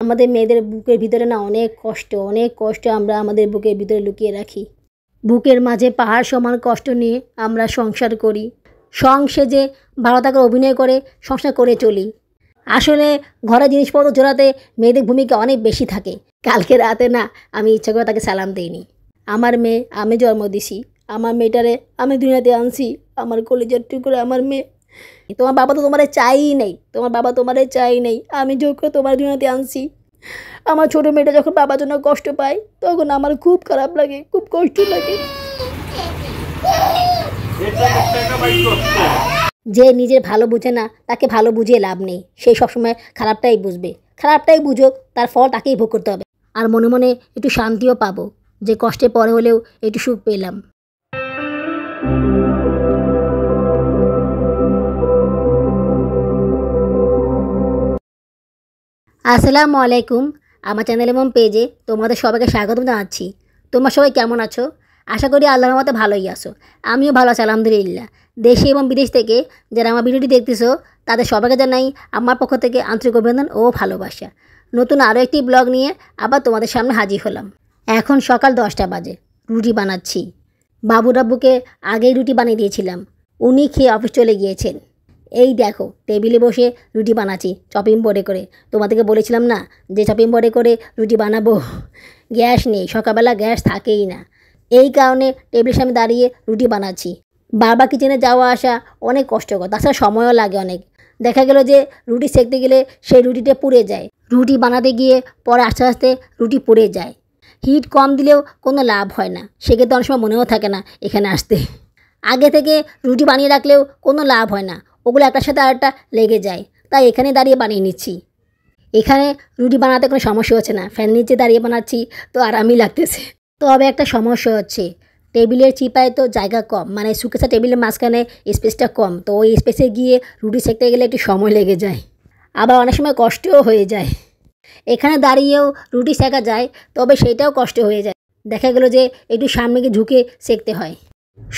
আমাদের মেয়েদের বুকের ভিতরে না অনেক কষ্ট আমরা আমাদের বুকের ভিতরে লুকিয়ে রাখি। বুকের মাঝে পাহাড় সমান কষ্ট নিয়ে আমরা সংসার করি। সেজে ভালো থাকার অভিনয় করে সংসার করে চলি। আসলে ঘরে জিনিসপত্র জোড়াতে মেয়েদের ভূমিকা অনেক বেশি থাকে। কালকে রাতে না আমি ইচ্ছা করে তাকে সালাম দিইনি। আমার মেয়ে আমি জন্ম দিছি, আমার মেয়েটারে আমি দুনিয়াতে আনছি, আমার কলিজার টুকরো আমার মেয়ে। তোমার বাবা তো তোমারে চাই নেই, আমি জোর করে তোমার দুনিয়াতে আনছি। আমার ছোটো মেয়েটা যখন বাবার জন্য কষ্ট পায় তখন আমার খুব খারাপ লাগে, খুব কষ্ট লাগে। যে নিজের ভালো বুঝে না তাকে ভালো বুঝিয়ে লাভ নেই, সে সবসময় খারাপটাই বুঝবে। খারাপটাই বুঝুক, তার ফল তাকেই ভোগ করতে হবে। আর মনে মনে একটু শান্তিও পাবো যে কষ্টে পরে হলেও একটু সুখ পেলাম। আসসালামু আলাইকুম। আমার চ্যানেল এবং পেজে তোমাদের সবাইকে স্বাগতম জানাচ্ছি। তোমরা সবাই কেমন আছো? আশা করি আল্লাহর রহমতে ভালোই আছো। আমিও ভালো আছি আলহামদুলিল্লাহ। দেশে এবং বিদেশ থেকে যারা আমার ভিডিওটি দেখতেছো তাদের সবাইকে জানাই আমার পক্ষ থেকে আন্তরিক অভিনন্দন ও ভালোবাসা। নতুন আরও একটি ব্লগ নিয়ে আবার তোমাদের সামনে হাজির হলাম। এখন সকাল 10টা বাজে, রুটি বানাচ্ছি। বাবুরাব্বুকে আগেই রুটি বানিয়ে দিয়েছিলাম, উনি খেয়ে অফিস চলে গিয়েছেন। এই দেখো টেবিলে বসে রুটি বানাচ্ছি চপিং বোর্ডে করে। তোমাদেরকে বলেছিলাম না যে চপিং বোর্ডে করে রুটি বানাবো। গ্যাস নেই, সকালবেলা গ্যাস থাকেই না, এই কারণে টেবিলের সামনে দাঁড়িয়ে রুটি বানাচ্ছি। বারবার কিচেনে যাওয়া আসা অনেক কষ্টকর, তাছাড়া সময়ও লাগে অনেক। দেখা গেল যে রুটি সেঁকতে গেলে সেই রুটিটা পুড়ে যায়, রুটি বানাতে গিয়ে পরে আস্তে আস্তে রুটি পুড়ে যায়। হিট কম দিলেও কোনো লাভ হয় না, সেক্ষেত্রে অনেক সময় মনেও থাকে না এখানে আসতে। আগে থেকে রুটি বানিয়ে রাখলেও কোনো লাভ হয় না, ওগুলো একটার সাথে আরেকটা লেগে যায়। তাই এখানে দাঁড়িয়ে বানিয়ে নিচ্ছি। এখানে রুটি বানাতে কোনো সমস্যা হচ্ছে না, ফ্যান নিচে দাঁড়িয়ে বানাচ্ছি তো আরামই লাগতেছে। তবে একটা সমস্যা হচ্ছে, টেবিলের চিপায় তো জায়গা কম, মানে সুকেসা টেবিলের মাঝখানে স্পেসটা কম, তো ওই স্পেসে গিয়ে রুটি সেঁকতে গেলে একটু সময় লেগে যায়, আবার অনেক সময় কষ্টও হয়ে যায়। এখানে দাঁড়িয়েও রুটি সেঁকা যায়, তবে সেটাও কষ্ট হয়ে যায়। দেখা গেল যে একটু সামনে গিয়ে ঝুঁকে সেঁকতে হয়।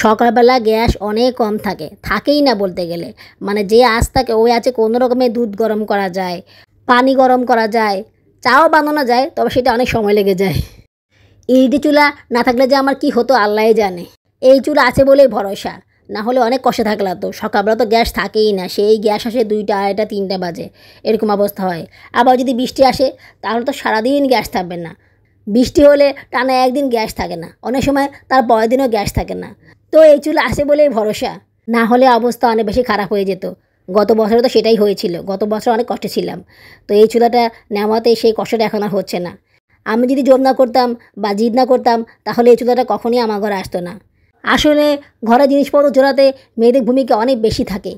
সকালবেলা গ্যাস অনেক কম থাকেই না বলতে গেলে, মানে যে আঁচ থাকে ওই আছে কোনো রকমের দুধ গরম করা যায়, পানি গরম করা যায়, চাও বানানো যায়, তবে সেটা অনেক সময় লেগে যায়। ইলেকট্রিক চুলা না থাকলে যে আমার কি হতো আল্লাহই জানে। এই চুলা আছে বলেই ভরসা, না হলে অনেক কষ্টে থাকলে তো। সকালবেলা তো গ্যাস থাকেই না, সেই গ্যাস আসে 2টা, 2:30, 3টা বাজে, এরকম অবস্থা হয়। আবার যদি বৃষ্টি আসে তাহলে তো সারাদিন গ্যাস থাকবে না। বৃষ্টি হলে টানা একদিন গ্যাস থাকে না, অনেক সময় তার পরের দিনও গ্যাস থাকে না। তো এই চুলা আসে বলেই ভরসা, না হলে অবস্থা অনেক বেশি খারাপ হয়ে যেত। গত বছরে তো সেটাই হয়েছিল, গত বছর অনেক কষ্টে ছিলাম। তো এই চুলাটা নেওয়াতে সেই কষ্টটা এখন আর হচ্ছে না। আমি যদি জোর না করতাম বা জিদ না করতাম তাহলে এই চুলাটা কখনই আমার ঘরে আসতো না। আসলে ঘরে জিনিসপত্র জোড়াতে মেয়েদের ভূমিকা অনেক বেশি থাকে।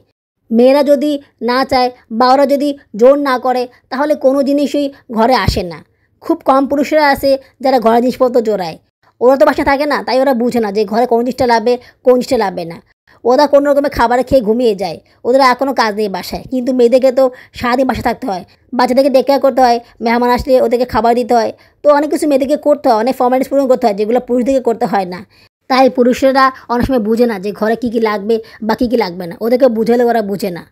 মেয়েরা যদি না চায় বা ওরা যদি জোর না করে তাহলে কোনো জিনিসই ঘরে আসে না। খুব কম পুরুষেরা আছে যারা ঘরের জিনিসপত্র জোড়ায়। ওরা তো বাসায় থাকে না, তাই ওরা বুঝে না যে ঘরে কোন জিনিসটা লাগবে কোন জিনিসটা লাগবে না। ওরা কোনো রকমের খাবার খেয়ে ঘুমিয়ে যায়, ওদের আর কোনো কাজ নেই বাসায়। কিন্তু মেয়েদেরকে তো সারাদিন বাসায় থাকতে হয়, বাচ্চাদেরকে টেক কেয়ার করতে হয়, মেহমান আসলে ওদেরকে খাবার দিতে হয়। তো অনেক কিছু মেয়েদেরকে করতে হয়, অনেক ফর্মালিটিস পূরণ করতে হয়, যেগুলো পুরুষদেরকে করতে হয় না। তাই পুরুষেরা অনেক সময় বুঝে না যে ঘরে কী কী লাগবে বা কী কী লাগবে না, ওদেরকে বুঝালে ওরা বুঝে না।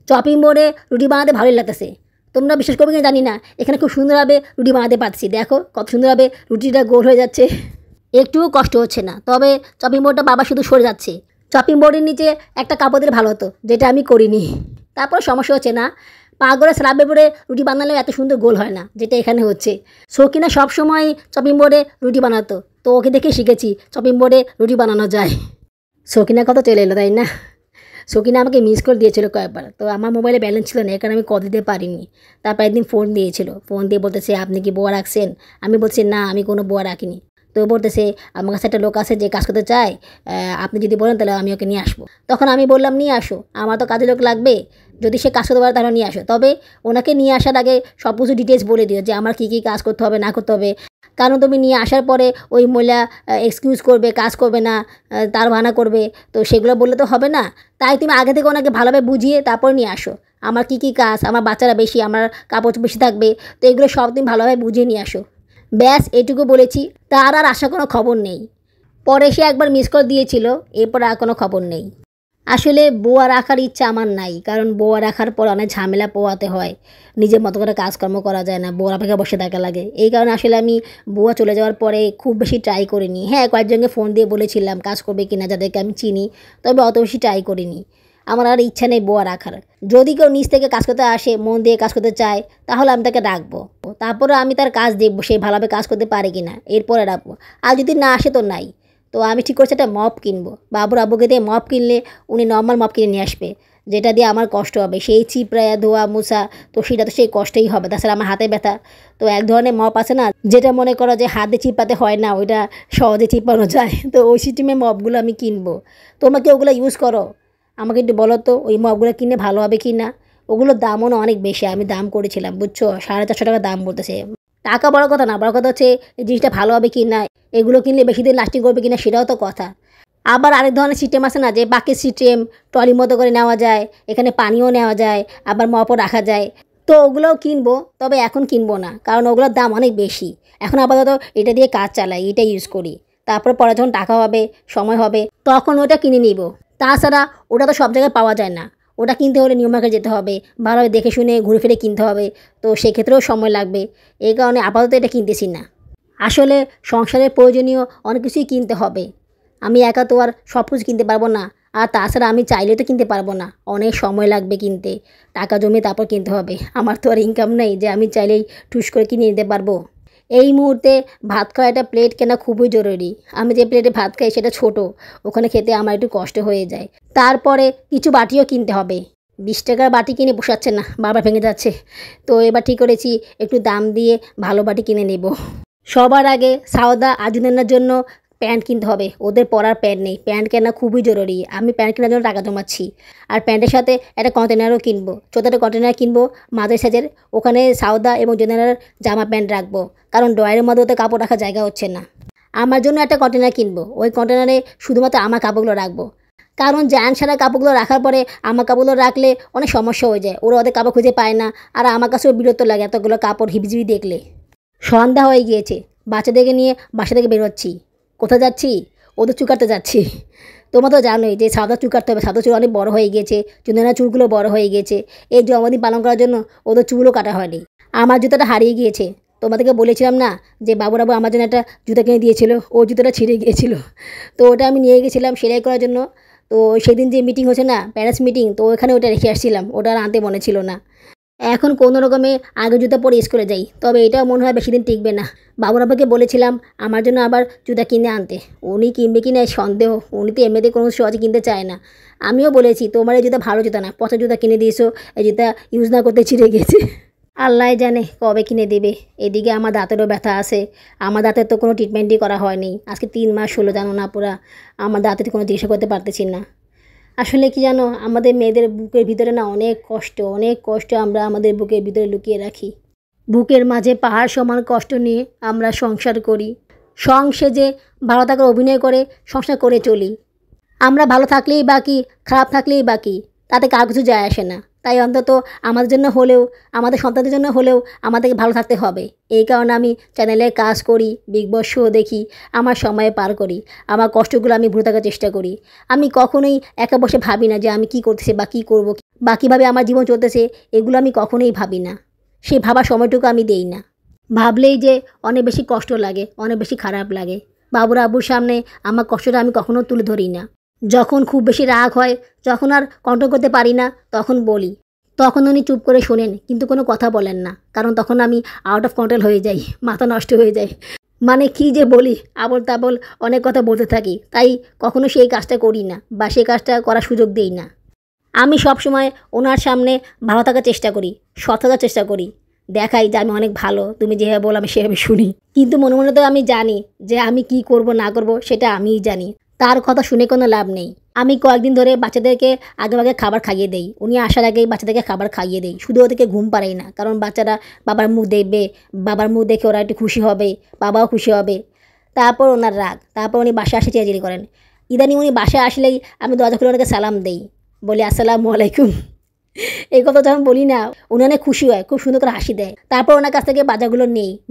চপিং বোর্ডে রুটি বানাতে ভালোই লাগতেছে। তোমরা বিশ্বাস করবে কিনা জানি না, এখানে খুব সুন্দরভাবে রুটি বানাতে পারছি। দেখো কত সুন্দরভাবে রুটিটা গোল হয়ে যাচ্ছে, একটুও কষ্ট হচ্ছে না। তবে চপিং বোর্ডটা বাবা শুধু সরে যাচ্ছে। চপিং বোর্ডের নিচে একটা কাপড় দিলে ভালো হতো, যেটা আমি করিনি। তারপর সমস্যা হচ্ছে না, পাগড়ে স্ল্যাবের উপরে রুটি বানালেও এত সুন্দর গোল হয় না, যেটা এখানে হচ্ছে। সকিনা সবসময় চপিং বোর্ডে রুটি বানাতো, তো ওকে দেখে শিখেছি চপিং বোর্ডে রুটি বানানো যায়। সকিনা কত চলে এলো তাই না? সকিনা আমাকে মিস করে দিয়েছিল কয়েকবার, তো আমার মোবাইলে ব্যালেন্স ছিল না, এর কারণে আমি কল দিতে পারিনি। তারপর একদিন ফোন দিয়েছিল, ফোন দিয়ে বলতেছে আপনি কি বোয়া রাখছেন? আমি বলছি না, আমি কোনো বোয়া রাখিনি। তো বলতেছে আমার কাছে একটা লোক আছে যে কাজ করতে চায়, আপনি যদি বলেন তাহলে আমি ওকে নিয়ে আসবো। তখন আমি বললাম নিয়ে আসো, আমার তো কাজের লোক লাগবে, যদি সে কাজ করতে পারে তাহলে নিয়ে আসো। তবে ওনাকে নিয়ে আসার আগে সব কিছু ডিটেলস বলে দিও যে আমার কী কী কাজ করতে হবে না করতে হবে। কারণ তুমি নিয়ে আসার পরে ওই মহিলা এক্সকিউজ করবে, কাজ করবে না, তার বাহানা করবে, তো সেগুলো বললে তো হবে না। তাই তুমি আগে থেকে ওনাকে ভালোভাবে বুঝিয়ে তারপর নিয়ে আসো। আমার কী কী কাজ, আমার বাচ্চারা বেশি, আমার কাপড় বেশি থাকবে, তো এগুলো সব তুমি ভালোভাবে বুঝিয়ে নিয়ে আসো। ব্যাস এটুকু বলেছি, তার আর আসার কোনো খবর নেই। পরে সে একবার মিস কল দিয়েছিল, এরপর আর কোনো খবর নেই। আসলে বোয়া রাখার ইচ্ছা আমার নাই, কারণ বোয়া রাখার পর অনেক ঝামেলা পোয়াতে হয়, নিজের মতো করে কাজকর্ম করা যায় না, বোয়ার অপেক্ষা বসে থাকা লাগে। এই কারণে আসলে আমি বোয়া চলে যাওয়ার পরে খুব বেশি ট্রাই করিনি। হ্যাঁ, কয়েকজনকে ফোন দিয়ে বলেছিলাম কাজ করবে কিনা, যাদেরকে আমি চিনি, তবে অত বেশি ট্রাই করিনি। আমার আর ইচ্ছা নেই বোয়া রাখার। যদি কেউ নিজ থেকে কাজ করতে আসে, মন দিয়ে কাজ করতে চায়, তাহলে আমি তাকে ডাকবো। তারপরে আমি তার কাজ দেখবো সে ভালোভাবে কাজ করতে পারে কিনা, এরপরে ডাকবো। আর যদি না আসে তো নাই। তো আমি ঠিক করছি একটা মপ কিনবো। বাবুর আব্বুকে দিয়ে মপ কিনলে উনি নর্মাল মপ কিনে নিয়ে আসবে, যেটা দিয়ে আমার কষ্ট হবে। সেই চিপড়ায়া ধোয়া মুছা, তো সেটা তো সেই কষ্টই হবে, তাছাড়া আমার হাতে ব্যথা। তো এক ধরনের মপ আছে না, যেটা মনে করো যে হাতে চিপাতে হয় না, ওইটা সহজে চিপানো যায়। তো ওই সিস্টেমের মপগুলো আমি কিনবো। তোমরা কি ওগুলো ইউজ করো? আমাকে একটু বলো তো ওই মপগুলো কিনে ভালো হবে কি না। ওগুলোর দামও না অনেক বেশি, আমি দাম করেছিলাম বুঝছো, 450 টাকা দাম বলতেছে। টাকা বড় কথা না, বড় কথা হচ্ছে এই জিনিসটা ভালো হবে কি না, এগুলো কিনলে বেশি দিন লাস্টিং করবে কিনা সেটাও তো কথা। আবার আরেক ধরনের সিস্টেম আছে না, যে বাকি সিস্টেম ট্রলির মতো করে নেওয়া যায়, এখানে পানিও নেওয়া যায়, আবার মপও রাখা যায়। তো ওগুলোও কিনবো, তবে এখন কিনবো না, কারণ ওগুলোর দাম অনেক বেশি। এখন আপাতত এটা দিয়ে কাজ চালাই, এটা ইউজ করি। তারপর পরে যখন টাকা হবে, সময় হবে, তখন ওটা কিনে নিব। তাছাড়া ওটা তো সব জায়গায় পাওয়া যায় না, ওটা কিনতে হলে নিউ মার্কেট যেতে হবে, ভালোভাবে দেখে শুনে ঘুরে ফিরে কিনতে হবে। তো সেক্ষেত্রেও সময় লাগবে, এই কারণে আপাতত এটা কিনতেছি না। আসলে সংসারের প্রয়োজনীয় অনেক কিছুই কিনতে হবে। আমি একা তো আর সব কিছু কিনতে পারবো না। আর তাছাড়া আমি চাইলে তো কিনতে পারবো না, অনেক সময় লাগবে কিনতে, টাকা জমিয়ে তারপর কিনতে হবে। আমার তো আর ইনকাম নেই যে আমি চাইলেই ঠুস করে কিনে নিতে পারবো। এই মুহূর্তে ভাত খাওয়া একটা প্লেট কেনা খুবই জরুরি। আমি যে প্লেটে ভাত খাই সেটা ছোট, ওখানে খেতে আমার একটু কষ্ট হয়ে যায়। তারপরে কিছু বাটিও কিনতে হবে। 20 টাকার বাটি কিনে পোষাচ্ছে না, বারবার ভেঙে যাচ্ছে। তো এবার ঠিক করেছি একটু দাম দিয়ে ভালো বাটি কিনে নেব। সবার আগে সাউদা আজুনেনার জন্য প্যান্ট কিনতে হবে, ওদের পরার প্যান্ট নেই, প্যান্ট কেনা খুবই জরুরি। আমি প্যান্ট কেনার জন্য টাকা জমাচ্ছি। আর প্যান্টের সাথে একটা কন্টেনারও কিনবো, ছোটো একটা কন্টেনার কিনবো মাঝের সাইজের, ওখানে সাউদা এবং জেনারেল জামা প্যান্ট রাখবো, কারণ ড্রয়ারের মধ্যে ওতে কাপড় রাখার জায়গা হচ্ছে না। আমার জন্য একটা কন্টেনার কিনবো, ওই কন্টেনারে শুধুমাত্র আমার কাপড়গুলো রাখবো, কারণ জ্যান সারা কাপড়গুলো রাখার পরে আমার কাপড়গুলো রাখলে অনেক সমস্যা হয়ে যায়, ওরা ওদের কাপড় খুঁজে পায় না। আর আমার কাছেও বিরক্ত লাগে এতগুলো কাপড় হিবিজিবি দেখলে। সন্ধ্যা হয়ে গিয়েছে, বাচ্চাদেরকে নিয়ে বাসা থেকে বেরোচ্ছি। কোথায় যাচ্ছি? ওদের চুল কাটতে যাচ্ছি। তোমরা তো জানোই যে সাদা চুল কাটতে হবে, সাদা চুল অনেক বড় হয়ে গিয়েছে, চুনানা চুলগুলো বড় হয়ে গিয়েছে। এই জন্মদিন পালন করার জন্য ওদের চুলও কাটা হয়নি। আমার জুতাটা হারিয়ে গিয়েছে, তোমাদেরকে বলেছিলাম না যে বাবু আমার জন্য একটা জুতা কিনে দিয়েছিল, ও জুতাটা ছিঁড়ে গিয়েছিল। তো ওটা আমি নিয়ে গেছিলাম সেলাই করার জন্য। তো সেদিন যে মিটিং হচ্ছে না, প্যারেন্টস মিটিং, তো ওখানে ওটা রেখে আসছিলাম, ওটা আর আনতে মনে ছিল না। এখন কোনো রকমে আগে জুতা পরে স্কুলে যাই, তবে এটাও মনে হয় বেশি দিন টিকবে না। বাবুর আব্বাকে বলেছিলাম আমার জন্য আবার জুতা কিনে আনতে, উনি কিনবে কি না সন্দেহ, উনি তো এমনিতে কোনো সহজে কিনতে চায় না। আমিও বলেছি তোমার এই জুতা ভালো জুতা না, পচা জুতা কিনে দিয়েছো, এই জুতা ইউজ না করতে ছিঁড়ে গেছে। আল্লাহ জানে কবে কিনে দেবে। এদিকে আমার দাঁতেরও ব্যথা আছে, আমার দাঁতের তো কোনো ট্রিটমেন্টই করা হয়নি, আজকে 3 মাস হলো জানো না পুরা। আমার দাঁতের কোনো চিকিৎসা করতে পারতেছি না। আসলে কি জানো, আমাদের মেয়েদের বুকের ভিতরে না অনেক কষ্ট, অনেক কষ্ট আমরা আমাদের বুকের ভিতরে লুকিয়ে রাখি। বুকের মাঝে পাহাড় সমান কষ্ট নিয়ে আমরা সংসার করি, সেজে ভালো থাকার অভিনয় করে সংসার করে চলি। আমরা ভালো থাকলেই বাকি, খারাপ থাকলেই বাকি, তাতে কার কিছু যায় আসে না। তাই অন্তত আমাদের জন্য হলেও, আমাদের সন্তানদের জন্য হলেও আমাদেরকে ভালো থাকতে হবে। এই কারণে আমি চ্যানেলে কাজ করি, বিগ বস শো দেখি, আমার সময় পার করি, আমার কষ্টগুলো আমি ভুলে থাকার চেষ্টা করি। আমি কখনোই একা বসে ভাবি না যে আমি কী করতেছি বা কী করবো, বা কীভাবে আমার জীবন চলতেছে, এগুলো আমি কখনোই ভাবি না। সেই ভাবার সময়টুকু আমি দেই না। ভাবলেই যে অনেক বেশি কষ্ট লাগে, অনেক বেশি খারাপ লাগে। বাবুর আব্বুর সামনে আমার কষ্টটা আমি কখনো তুলে ধরি না। যখন খুব বেশি রাগ হয়, যখন আর কন্ট্রোল করতে পারি না, তখন বলি। তখন উনি চুপ করে শোনেন, কিন্তু কোনো কথা বলেন না, কারণ তখন আমি আউট অফ কন্ট্রোল হয়ে যাই, মাথা নষ্ট হয়ে যায়। মানে কী যে বলি, আবল তাবল অনেক কথা বলতে থাকি, তাই কখনো সেই কাজটা করি না বা সেই কাজটা করার সুযোগ দিই না। আমি সবসময় ওনার সামনে ভালো থাকার চেষ্টা করি, সৎ থাকার চেষ্টা করি, দেখাই যে আমি অনেক ভালো, তুমি যেভাবে বলো আমি সেভাবে শুনি। কিন্তু মনে মনে তো আমি জানি যে আমি কি করব না করব সেটা আমিই জানি, তার কথা শুনে কোনো লাভ নেই। আমি কয়েকদিন ধরে বাচ্চাদেরকে আগেভাগে খাবার খাইয়ে দেই, উনি আসার আগেই বাচ্চাদেরকে খাবার খাইয়ে দেই, শুধু ওদেরকে ঘুম পাড়াই না, কারণ বাচ্চারা বাবার মুখ দেখবে, বাবার মুখ দেখে ওরা একটু খুশি হবে, বাবাও খুশি হবে। তারপর ওনার রাগ, তারপর উনি বাসায় আসে চেঁচাচেঁচি করেন। ইদানিং উনি বাসায় আসলেই আমি দরজা খুলে ওনাকে সালাম দেই, বলি আসসালামু আলাইকুম। এই কথা যখন বলি না, উনি অনেক খুশি হয়, খুব সুন্দর করে হাসি দেয়। তারপর ওনার কাছ থেকে বাজারগুলো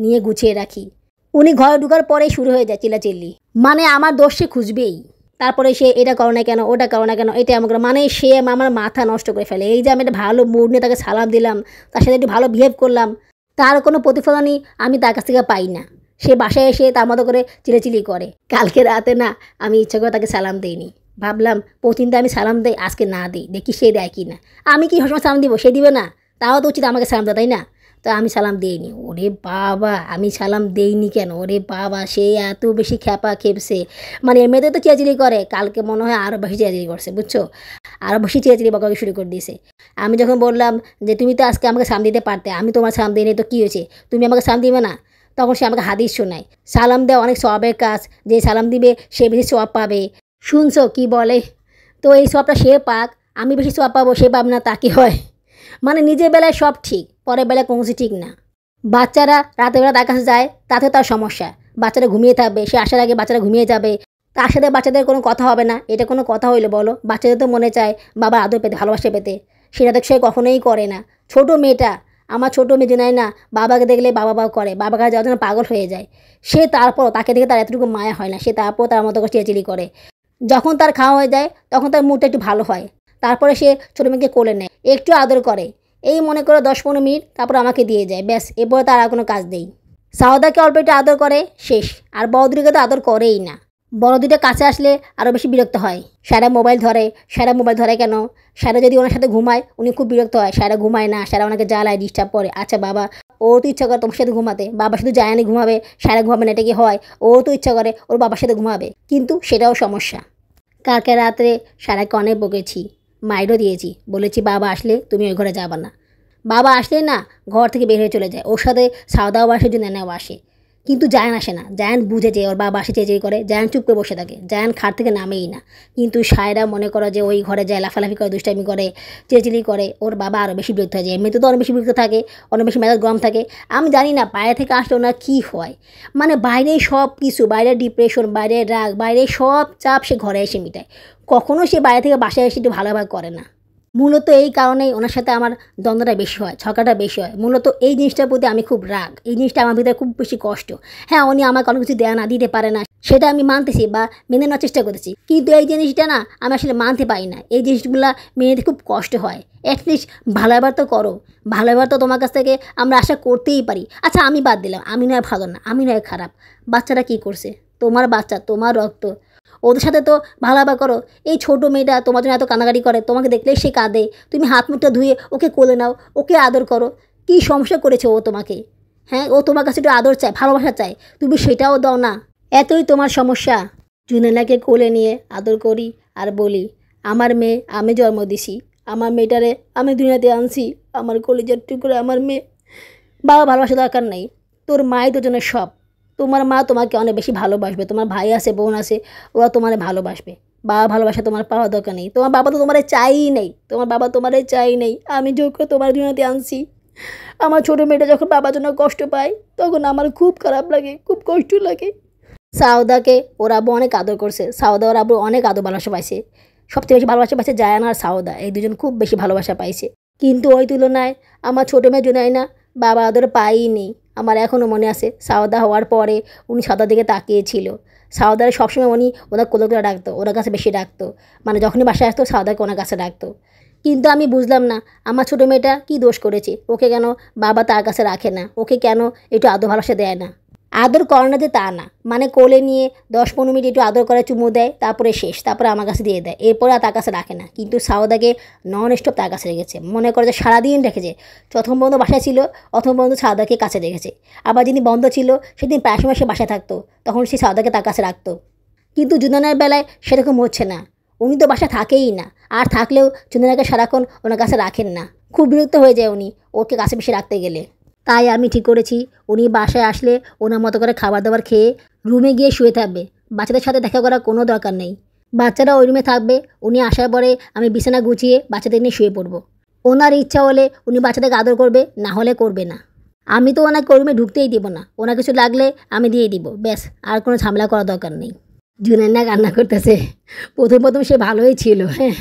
নিয়ে গুছিয়ে রাখি। উনি ঘরে ঢুকার পরেই শুরু হয়ে যায় চিল্লাচিল্লি, মানে আমার দোষ সে খুঁজবেই। তারপরে সে এটা করো না কেন, ওটা করো না কেন, এটা এমন করে, মানে সে আমার মাথা নষ্ট করে ফেলে। এই যে আমি একটা ভালো মুড নিয়ে তাকে সালাম দিলাম, তার সাথে একটু ভালো বিহেভ করলাম, তার কোনো প্রতিফলনই আমি তার কাছ থেকে পাই না। সে বাসায় এসে তার মতো করে চিলেচিলি করে। কালকে রাতে না আমি ইচ্ছা করে তাকে সালাম দিইনি, ভাবলাম প্রতিদিন তো আমি সালাম দেই, আজকে না দিই, দেখি সে দেয় কি না। আমি কি সবসময় সালাম দিব, সে দিবে না? তাও তো উচিত আমাকে সালাম দেওয়া, তাই না? তো আমি সালাম দিইনি। ওরে বাবা, আমি সালাম দেইনি কেন? ওরে বাবা, সে এত বেশি খ্যাপা খেপছে, মানে এমনিতে তো চেঁচাচিলি করে, কালকে মনে হয় আরও বেশি চেঁচাচিলি করছে, বুঝছো? আরও বেশি চেঁচাচিলি বকাবকি শুরু করে দিয়েছে। আমি যখন বললাম যে তুমি তো আজকে আমাকে সালাম দিতে পারতে, আমি তোমার সালাম দিইনি, তো কী হয়েছে, তুমি আমাকে সালাম দিবে না? তখন সে আমাকে হাদিস শোনায়, সালাম দেওয়া অনেক সওয়াবের কাজ, যে সালাম দিবে সে বেশি সওয়াব পাবে। শুনছো কি বলে? তো এই সবটা সে পাক, আমি বেশি সওয়াব পাবো, সে পাবে না, তা কি হয়? মানে নিজের বেলায় সব ঠিক, পরের বেলায় কোনো কিছু ঠিক না। বাচ্চারা রাতের বেলা তার কাছে যায়, তাতে তার সমস্যা। বাচ্চারা ঘুমিয়ে থাকবে, সে আসার আগে বাচ্চারা ঘুমিয়ে যাবে, তার সাথে বাচ্চাদের কোনো কথা হবে না। এটা কোনো কথা হইলে বলো? বাচ্চাদের তো মনে চায় বাবার আদর পেতে, ভালোবাসা পেতে, সেটা তো সে কখনোই করে না। ছোটো মেয়েটা, আমার ছোটো মেয়ে জেনাই না, বাবাকে দেখলে বাবা বাবা করে, বাবার কাছে যাওয়ার জন্য পাগল হয়ে যায়। সে তারপর তাকে দেখে তার এতটুকু মায়া হয় না, সে তারপর তার মতো করে চেঁচিলি করে। যখন তার খাওয়া হয়ে যায় তখন তার মুডটা একটু ভালো হয়, তারপরে সে ছোটো মেয়েকে কোলে নেয়, একটু আদর করে, এই মনে করে 10-15 মিনিট, তারপর আমাকে দিয়ে যায়, ব্যাস, এরপরে তার আর কোনো কাজ নেই। সাওদাকে অল্প একটু আদর করে, শেষ। আর বড় দুটোকে তো আদর করেই না। বড় দুটো কাছে আসলে আরও বেশি বিরক্ত হয়। সারা মোবাইল ধরে, সারা মোবাইল ধরে কেন? সারা যদি ওনার সাথে ঘুমায় উনি খুব বিরক্ত হয়, সারা ঘুমায় না, সারা ওনাকে জ্বালায়, ডিস্টার্ব করে। আচ্ছা বাবা, ও তো ইচ্ছা করে তোমার সাথে ঘুমাতে, বাবা শুধু জায়ানি ঘুমাবে, সারা ঘুমাবে না, এটা কি হয়? ও তো ইচ্ছা করে ওর বাবার সাথে ঘুমাবে, কিন্তু সেটাও সমস্যা। কালকে রাত্রে সারাকে অনেক বকেছি, মাইরও দিয়েছি, বলেছি বাবা আসলে তুমি ওই ঘরে যাবা না। বাবা আসলে না ঘর থেকে বের হয়ে চলে যায়, ওর সাথে সাউদাও আসে, জুনেনাও আসে, কিন্তু জায়ান আসে না। জায়ান বুঝে যে ওর বাবা আসে, চেঁচিয়ে করে, জায়ান চুপ করে বসে থাকে, জায়ান খাট থেকে নামেই না। কিন্তু সায়রা মনে করো যে ওই ঘরে যায়, লাফালাফি করে, দুষ্টামি করে, চেঁচিলি করে, ওর বাবা আরও বেশি বিরক্ত হয়ে যায়। এমনিতে তো অনেক বেশি বিরক্ত থাকে, অনেক বেশি মেজাজ গরম থাকে। আমি জানি না বাইরে থেকে আসলে ওনার কী হয়, মানে বাইরে সব কিছু, বাইরের ডিপ্রেশন, বাইরের রাগ, বাইরে সব চাপ সে ঘরে এসে মিটায়। কখনও সে বাইরে থেকে বাসায় এসে একটু ভালোভাবে করে না। মূলত এই কারণেই ওনার সাথে আমার দ্বন্দ্বটা বেশি হয়, ঝগড়াটা বেশি হয়। মূলত এই জিনিসটার প্রতি আমি খুব রাগ, এই জিনিসটা আমার ভিতরে খুব বেশি কষ্ট। হ্যাঁ, উনি আমাকে অনেক কিছু দেয় না, দিতে পারে না, সেটা আমি মানতেছি বা মেনে নেওয়ার চেষ্টা করতেছি, কিন্তু এই জিনিসটা না আমি আসলে মানতে পারি না। এই জিনিসগুলো মেনে নিতে খুব কষ্ট হয়। অ্যাটলিস্ট ভালো ব্যবহার তো করো, ভালো ব্যবহার তো তোমার কাছ থেকে আমরা আশা করতেই পারি। আচ্ছা আমি বাদ দিলাম, আমি নয় ভালো না, আমি নয় খারাপ, বাচ্চারা কী করছে? তোমার বাচ্চা, তোমার রক্ত, ওদের সাথে তো ভালো ব্যবহার করো। এই ছোটো মেয়েটা তোমার জন্য এত কান্নাকাটি করে, তোমাকে দেখলেই সে কাঁদে, তুমি হাত মুখটা ধুয়ে ওকে কোলে নাও, ওকে আদর করো। কী সমস্যা করেছে ও তোমাকে? হ্যাঁ, ও তোমার কাছে একটু আদর চায়, ভালোবাসা চায়, তুমি সেটাও দাও না, এতই তোমার সমস্যা। জুনেলাকে কোলে নিয়ে আদর করি আর বলি, আমার মেয়ে আমি জন্ম দিছি, আমার মেয়েটারে আমি দুনিয়াতে আনছি, আমার কলিজার টুকরো আমার মেয়ে। বাবা ভালোবাসা দরকার নেই, তোর মাই তোর জন্য সব। তোমার মা তোমাকে অনেক বেশি ভালোবাসবে, তোমার ভাই আছে, বোন আছে, ওরা তোমার ভালোবাসবে। বাবা ভালোবাসা তোমার পাওয়ার দরকার নেই, তোমার বাবা তো তোমার চাইই নেই, তোমার বাবা তোমার চাই নেই, আমি যোগ্য তোমার দুনিয়াতে আনছি। আমার ছোটো মেয়েটা যখন বাবার জন্য কষ্ট পায় তখন আমার খুব খারাপ লাগে, খুব কষ্ট লাগে। সাউদাকে ওর আব্বু অনেক আদর করছে, সাউদা ওর আব্বু অনেক আদর ভালোবাসা পাইছে। সবচেয়ে বেশি ভালোবাসা পাইছে জায়ান আর সাউদা, এই দুজন খুব বেশি ভালোবাসা পাইছে। কিন্তু ওই তুলনায় আমার ছোটো মেয়ে জুনাইনা বাবা আদর পাইই নেই। আমার এখনও মনে আছে সাউদা হওয়ার পরে উনি সাউদার দিকে তাকিয়েছিল, সাউদার সবসময় উনি ওনার কোলে করে ডাকতো, ওনার কাছে বেশি ডাকতো, মানে যখনই বাসায় আসতো সাউদাকে ওনার কাছে ডাকতো। কিন্তু আমি বুঝলাম না আমার ছোটো মেয়েটা কী দোষ করেছে, ওকে কেন বাবা তার কাছে রাখে না, ওকে কেন একটু আদর ভালোবাসা দেয় না। আদর করে না যে তা না, মানে কোলে নিয়ে 10-15 মিনিট একটু আদর করে চুমু দেয়, তারপরে শেষ, তারপরে আমার কাছে দিয়ে দেয়, এরপরে আর তার কাছে রাখে না। কিন্তু সাউদাকে নন স্টপ তার কাছে রেখেছে, মনে করে যে সারাদিন রেখেছে। যখন বন্ধু বাসায় ছিল তখন বন্ধু সাউদাকে কাছে রেখেছে, আবার যিনি বন্ধ ছিল সেদিন প্রায় সময় সে বাসায় থাকতো, তখন সে সাউদাকে তার কাছে রাখতো। কিন্তু জুনানের বেলায় সেরকম হচ্ছে না, উনি তো বাসায় থাকেই না, আর থাকলেও জুনানাকে সারাক্ষণ ওনার কাছে রাখেন না, খুব বিরক্ত হয়ে যায় উনি ওকে কাছে বেশি রাখতে গেলে। তাই আমি ঠিক করেছি উনি বাসায় আসলে ওনার মতো করে খাবার দাবার খেয়ে রুমে গিয়ে শুয়ে থাকবে, বাচ্চাদের সাথে দেখা করার কোনো দরকার নেই। বাচ্চারা ওই রুমে থাকবে, উনি আসার পরে আমি বিছানা গুছিয়ে বাচ্চাদের নিয়ে শুয়ে পড়ব। ওনার ইচ্ছা হলে উনি বাচ্চাদেরকে আদর করবে, না হলে করবে না। আমি তো ওনাকে রুমে ঢুকতেই দিব না, ওনার কিছু লাগলে আমি দিয়ে দিব, ব্যাস, আর কোনো ঝামেলা করার দরকার নেই। জুনান্না কান্না করতেছে। প্রথম প্রথম সে ভালোই ছিল, হ্যাঁ,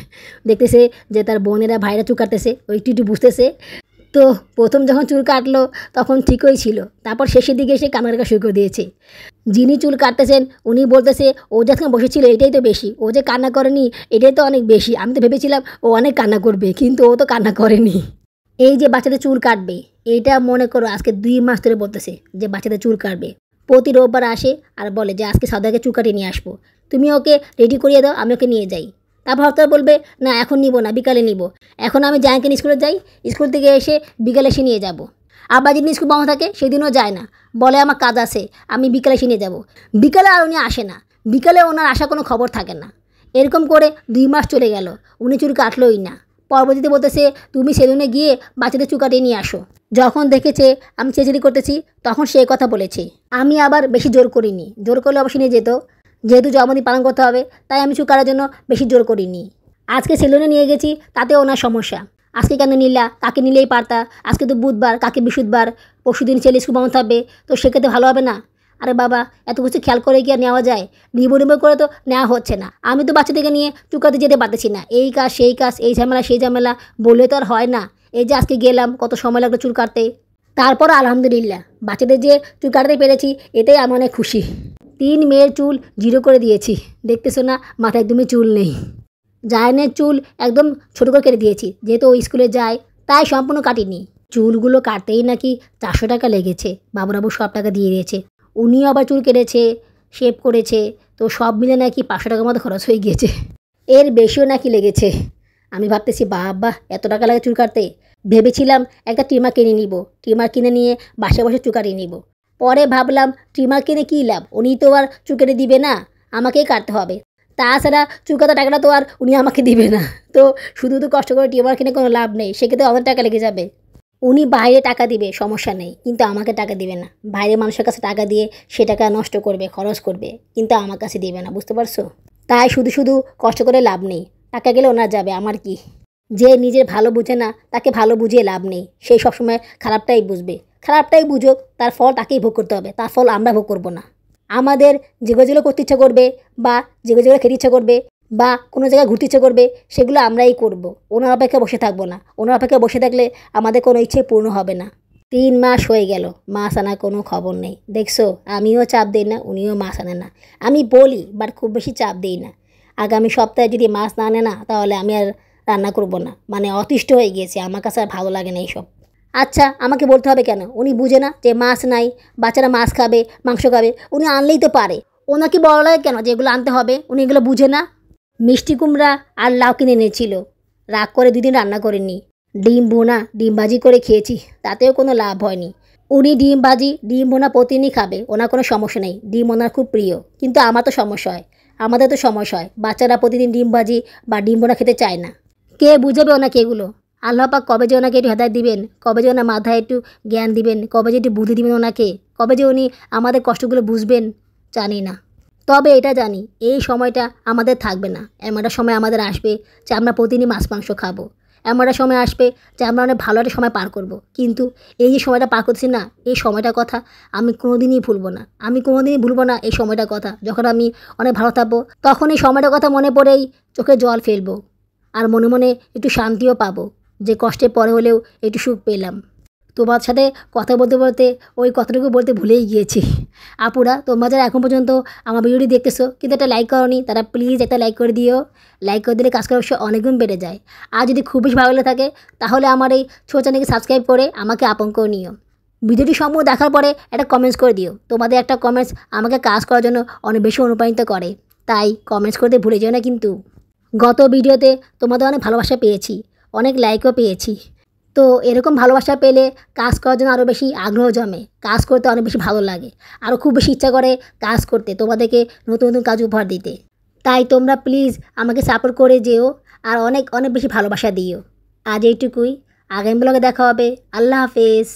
দেখতেছে যে তার বোনেরা ভাইরা চুকাতেছে, ও একটু একটু বুঝতেছে, তো প্রথম যখন চুল কাটলো তখন ঠিকই ছিল, তারপর শেষের দিকে এসে কান্না শুরু করে দিয়েছে। যিনি চুল কাটতেছেন উনি বলতেছে ও যেখানে বসেছিল এটাই তো বেশি, ও যে কান্না করেনি এটাই তো অনেক বেশি। আমি তো ভেবেছিলাম ও অনেক কান্না করবে, কিন্তু ও তো কান্না করেনি। এই যে বাচ্চাদের চুল কাটবে, এইটা মনে করো আজকে 2 মাস ধরে বলতেছে যে বাচ্চাদের চুল কাটবে। প্রতি রোববার আসে আর বলে যে আজকে সাদাকে চুল কাটিয়ে নিয়ে আসবো, তুমি ওকে রেডি করিয়ে দাও, আমি ওকে নিয়ে যাই। তারপর হয়তো বলবে না এখন নিব না, বিকালে নিব। এখন আমি জায়ানকে স্কুলে যাই, স্কুল থেকে এসে বিকালে এসে নিয়ে যাব। আবার যেদিন স্কুল বন্ধ থাকে সেদিনও যায় না, বলে আমার কাজ আছে, আমি বিকালে এসে নিয়ে যাব। বিকালে আর উনি আসে না, বিকালে ওনার আসা কোনো খবর থাকে না। এরকম করে 2 মাস চলে গেল, উনি চুল কাটলোই না। পরবর্তীতে বলতেছে তুমি সেলুনে গিয়ে বাচ্চাদের চুল কাটিয়ে নিয়ে আসো। যখন দেখেছে আমি চেঁচারি করতেছি তখন সেই কথা বলেছে। আমি আবার বেশি জোর করিনি, জোর করলে অবশ্যই নিয়ে যেত, যেহেতু জন্মদিন পালন করতে হবে তাই আমি চুল কাটার জন্য বেশি জোর করিনি। আজকে সেলুনে নিয়ে গেছি তাতে ওনার সমস্যা, আজকে কেন নিলা, কাকে নিলেই পারতা, আজকে তো বুধবার, কাকে বৃহস্পতিবার, পরশুদিন ছেলে স্কুল বন্ধ থাকবে, তো সেক্ষেত্রে ভালো হবে না। আরে বাবা, এত কিছু খেয়াল করে কি আর নেওয়া যায়? নিবো নিবো করে তো নেওয়া হচ্ছে না। আমি তো বাচ্চাদেরকে নিয়ে চুকাতে যেতে পারতেছি না, এই কাজ সেই কাজ, এই ঝামেলা সেই ঝামেলা, বললে তো আর হয় না। এই যে আজকে গেলাম, কত সময় লাগলো চুল কাটতে, তারপর আলহামদুলিল্লাহ বাচ্চাদের যে চুল কাটাতে পেরেছি এটাই আমি অনেক খুশি। 3 মেয়ের চুল 0 করে দিয়েছি, দেখতেছো না মাথায় একদমই চুল নেই। জায়নের চুল একদম ছোটো করে কেটে দিয়েছি, যেহেতু ও স্কুলে যায় তাই সম্পূর্ণ কাটিনি। চুলগুলো কাটতেই নাকি 400 টাকা লেগেছে, বাবুরাবু সব টাকা দিয়ে দিয়েছে। উনিও আবার চুল কেটেছে, শেভ করেছে, তো সব মিলে নাকি 500 টাকার মতো খরচ হয়ে গিয়েছে, এর বেশিও নাকি লেগেছে। আমি ভাবতেছি বাবা এত টাকা লাগে চুল কাটতে। ভেবেছিলাম একটা ট্রিমার কিনে নিব, ট্রিমার কিনে নিয়ে বাসায় বসে চুল কাটিয়ে নিব। পরে ভাবলাম ট্রিমার কিনে কী লাভ, উনি তো আর চুল কেটে দিবে না, আমাকেই কাটতে হবে। তাছাড়া চুল কাটা টাকাটা তো আর উনি আমাকে দিবে না, তো শুধু তো কষ্ট করে ট্রিমার কিনে কোনো লাভ নেই, সেক্ষেত্রে অনেক টাকা লেগে যাবে। উনি বাইরে টাকা দিবে সমস্যা নেই, কিন্তু আমাকে টাকা দিবে না। বাইরে মানুষের কাছে টাকা দিয়ে সে টাকা নষ্ট করবে, খরচ করবে, কিন্তু আমার কাছে দিবে না, বুঝতে পারছো? তাই শুধু শুধু কষ্ট করে লাভ নেই, টাকা গেলে ওনার যাবে, আমার কি? যে নিজের ভালো বুঝে না তাকে ভালো বুঝিয়ে লাভ নেই, সেই সবসময় খারাপটাই বুঝবে। খারাপটাই বুঝুক, তার ফল তাকেই ভোগ করতে হবে, তার ফল আমরা ভোগ করবো না। আমাদের যেগুলো করতে ইচ্ছা করবে বা যেগুলো খেতে ইচ্ছা করবে বা কোনো জায়গায় ঘুরতে ইচ্ছে করবে সেগুলো আমরাই করব, ওনার অপেক্ষা বসে থাকবো না। ওনার অপেক্ষা বসে থাকলে আমাদের কোনো ইচ্ছে পূর্ণ হবে না। 3 মাস হয়ে গেল, মাছ আনার কোনো খবর নেই। দেখছো, আমিও চাপ দিই না, উনিও মাছ আনে না। আমি বলি বাট খুব বেশি চাপ দিই না। আগামী সপ্তাহে যদি মাছ না আনে না তাহলে আমি আর রান্না করব না, মানে অতিষ্ঠ হয়ে গিয়েছে, আমার কাছে আর ভালো লাগে না এইসব। আচ্ছা আমাকে বলতে হবে কেন? উনি বুঝে না যে মাছ নাই, বাচ্চারা মাছ খাবে, মাংস খাবে, উনি আনলেই তো পারে। ওনাকে বলা লাগে কেন যে এগুলো আনতে হবে? উনি এগুলো বুঝে না। মিষ্টি কুমড়া আর লাউ কিনে এনেছিল, রাগ করে 2 দিন রান্না করেননি। ডিম ভুনা, ডিম ভাজি করে খেয়েছি, তাতেও কোনো লাভ হয়নি। উনি ডিম ভাজি, ডিম ভুনা প্রতিদিনই খাবে, ওনার কোনো সমস্যা নেই, ডিম ওনার খুব প্রিয়। কিন্তু আমার তো সমস্যা হয়, আমাদের তো সমস্যা হয়, বাচ্চারা প্রতিদিন ডিম ভাজি বা ডিম ভুনা খেতে চায় না। কে বুঝাবে ওনাকে এগুলো? আল্লাহ পাক কবে যে ওনাকে একটু হেদায়েত দিবেন, কবে যে ওনার মাথায় একটু জ্ঞান দিবেন, কবে যে একটু বুদ্ধি দিবেন ওনাকে, কবে যে উনি আমাদের কষ্টগুলো বুঝবেন, জানি না। তবে এটা জানি এই সময়টা আমাদের থাকবে না, এমন একটা সময় আমাদের আসবে যে আমরা প্রতিদিনই মাছ মাংস খাবো। এমন একটা সময় আসবে যে আমরা অনেক ভালো একটা সময় পার করব। কিন্তু এই যে সময়টা পার করছি না, এই সময়টার কথা আমি কোনোদিনই ভুলবো না। আমি কোনোদিনই ভুলবো না এই সময়টার কথা। যখন আমি অনেক ভালো থাকবো তখন এই সময়টার কথা মনে পড়েই চোখে জল ফেলবো, আর মনে মনে একটু শান্তিও পাবো যে কষ্টের পরে হলেও একটু সুখ পেলাম। তোমার সাথে কথা বলতে বলতে ওই কথাটুকু বলতে ভুলেই গিয়েছি। আপুরা তোমরা যারা এখন পর্যন্ত আমার ভিডিওটি দেখতেছো কিন্তু একটা লাইক করোনি, তারা প্লিজ একটা লাইক করে দিও। লাইক করে দিলে কাজ করার অবশ্যই অনেক গুণ বেড়ে যায়। আর যদি খুব বেশি ভালো লেগে থাকে তাহলে আমার এই ছোট চ্যানেলকে সাবস্ক্রাইব করে আমাকে আপন করে নিও। ভিডিওটি সম্পূর্ণ দেখার পরে একটা কমেন্টস করে দিও, তোমাদের একটা কমেন্টস আমাকে কাজ করার জন্য অনেক বেশি অনুপ্রাণিত করে, তাই কমেন্টস করতে ভুলে যেও না কিন্তু। গত ভিডিওতে তোমাদের অনেক ভালোবাসা পেয়েছি, অনেক লাইকও পেয়েছি। তো এরকম ভালোবাসা পেলে কাজ করার জন্য আরও বেশি আগ্রহ জমে, কাজ করতে অনেক বেশি ভালো লাগে, আরও খুব বেশি ইচ্ছা করে কাজ করতে, তোমাদেরকে নতুন নতুন কাজ উপহার দিতে। তাই তোমরা প্লিজ আমাকে সাপোর্ট করে যেও আর অনেক অনেক বেশি ভালোবাসা দিও। আজ এইটুকুই, আগামী ব্লগে দেখা হবে। আল্লাহ হাফেজ।